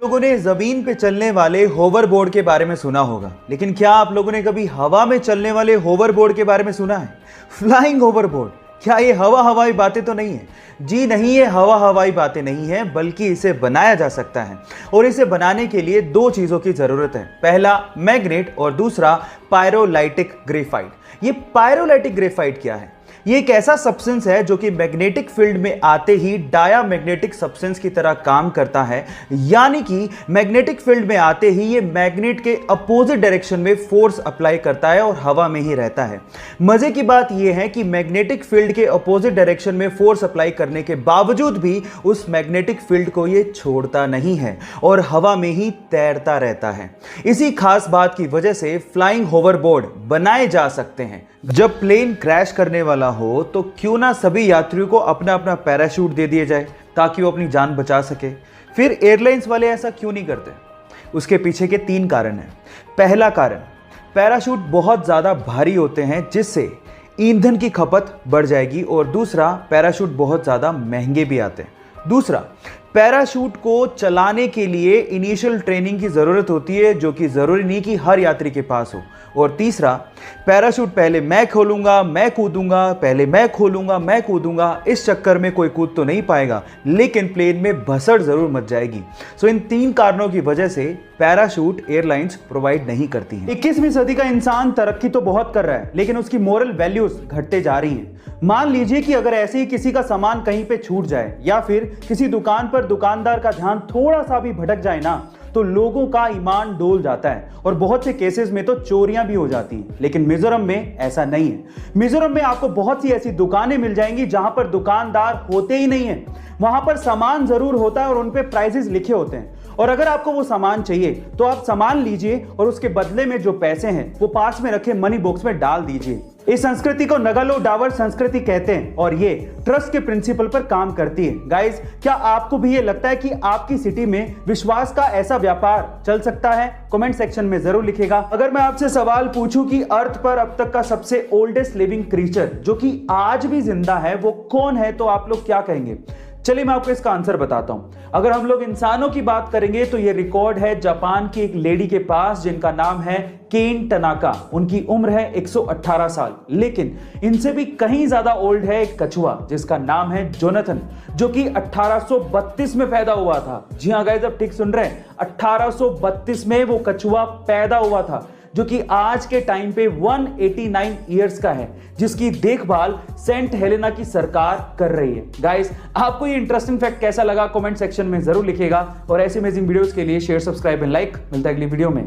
लोगों ने जमीन पे चलने वाले होवरबोर्ड के बारे में सुना होगा, लेकिन क्या आप लोगों ने कभी हवा में चलने वाले होवरबोर्ड के बारे में सुना है? Flying hoverboard. क्या ये हवाई बातें तो नहीं है? जी नहीं, ये हवाई बातें नहीं है, बल्कि इसे बनाया जा सकता है। और इसे बनाने के लिए दो चीजों की जरूरत है, पहला मैग्नेट और दूसरा पायरोलाइटिक ग्रेफाइट। ये पायरोलाइटिक ग्रेफाइट क्या है? ये एक ऐसा सब्सटेंस है जो कि मैग्नेटिक फील्ड में आते ही डायामैग्नेटिक सब्सटेंस की तरह काम करता है, यानी कि मैग्नेटिक फील्ड में आते ही ये मैग्नेट के अपोजिट डायरेक्शन में फोर्स अप्लाई करता है और हवा में ही रहता है। मजे की बात यह है कि मैग्नेटिक फील्ड के अपोजिट डायरेक्शन में फोर्स अप्लाई करने के बावजूद भी उस मैग्नेटिक फील्ड को ये छोड़ता नहीं है और हवा में ही तैरता रहता है। इसी खास बात की वजह से फ्लाइंग होवरबोर्ड बनाए जा सकते हैं। जब प्लेन क्रैश करने वाला हो तो क्यों ना सभी यात्रियों को अपना अपना पैराशूट दे दिए जाए ताकि वो अपनी जान बचा सके। फिर एयरलाइंस वाले ऐसा क्यों नहीं करते? उसके पीछे के 3 कारण हैं। पहला कारण, पैराशूट बहुत ज़्यादा भारी होते हैं जिससे ईंधन की खपत बढ़ जाएगी, और दूसरा, पैराशूट बहुत ज़्यादा महंगे भी आते हैं। दूसरा, पैराशूट को चलाने के लिए इनिशियल ट्रेनिंग की ज़रूरत होती है जो कि ज़रूरी नहीं कि हर यात्री के पास हो। और तीसरा, पैराशूट पहले मैं खोलूंगा मैं कूदूंगा, पहले मैं खोलूंगा मैं कूदूंगा, इस चक्कर में कोई कूद तो नहीं पाएगा, लेकिन प्लेन में भसड़ ज़रूर मच जाएगी। सो इन 3 कारणों की वजह से पैराशूट एयरलाइंस प्रोवाइड नहीं करती हैं। 21वीं सदी का इंसान तरक्की तो बहुत कर रहा है, लेकिन उसकी मोरल वैल्यूज घटते जा रही हैं। मान लीजिए कि अगर ऐसे ही किसी का सामान कहीं पे छूट जाए या फिर किसी दुकान पर दुकानदार का ध्यान थोड़ा सा भी भटक जाए ना, तो लोगों का ईमान डोल जाता है और बहुत से केसेस में तो चोरियां भी हो जाती हैं। लेकिन मिजोरम में ऐसा नहीं है। मिजोरम में आपको बहुत सी ऐसी दुकानें मिल जाएंगी जहां पर दुकानदार होते ही नहीं है। वहां पर सामान जरूर होता है और उन पे प्राइसेस लिखे होते हैं, और अगर आपको वो सामान चाहिए तो आप सामान लीजिए और उसके बदले में जो पैसे हैं वो पास में रखे मनी बॉक्स में डाल दीजिए। इस संस्कृति को नगालो डावर संस्कृति कहते हैं और ये ट्रस्ट के प्रिंसिपल पर काम करती है। गाइस, क्या आपको भी ये लगता है कि आपकी सिटी में विश्वास का ऐसा व्यापार चल सकता है? कमेंट सेक्शन में जरूर लिखेगा। अगर मैं आपसे सवाल पूछूं कि अर्थ पर अब तक का सबसे ओल्डेस्ट लिविंग क्रीचर जो कि आज भी जिंदा है वो कौन है, तो आप लोग क्या कहेंगे? चलिए मैं आपको इसका आंसर बताता हूं। अगर हम लोग इंसानों की बात करेंगे तो ये रिकॉर्ड है जापान की एक लेडी के पास जिनका नाम है केन टनाका। उनकी उम्र है 118 साल। लेकिन इनसे भी कहीं ज्यादा ओल्ड है एक कछुआ जिसका नाम है जोनाथन, जो कि 1832 में पैदा हुआ था। जी हाँ गाइस, आप ठीक सुन रहे हैं, 1832 में वो कछुआ पैदा हुआ था, जो कि आज के टाइम पे 189 इयर्स का है, जिसकी देखभाल सेंट हेलेना की सरकार कर रही है। गाइस, आपको ये इंटरेस्टिंग फैक्ट कैसा लगा कमेंट सेक्शन में जरूर लिखिएगा, और ऐसे अमेजिंग वीडियोस के लिए शेयर, सब्सक्राइब एंड लाइक। मिलता है अगली वीडियो में।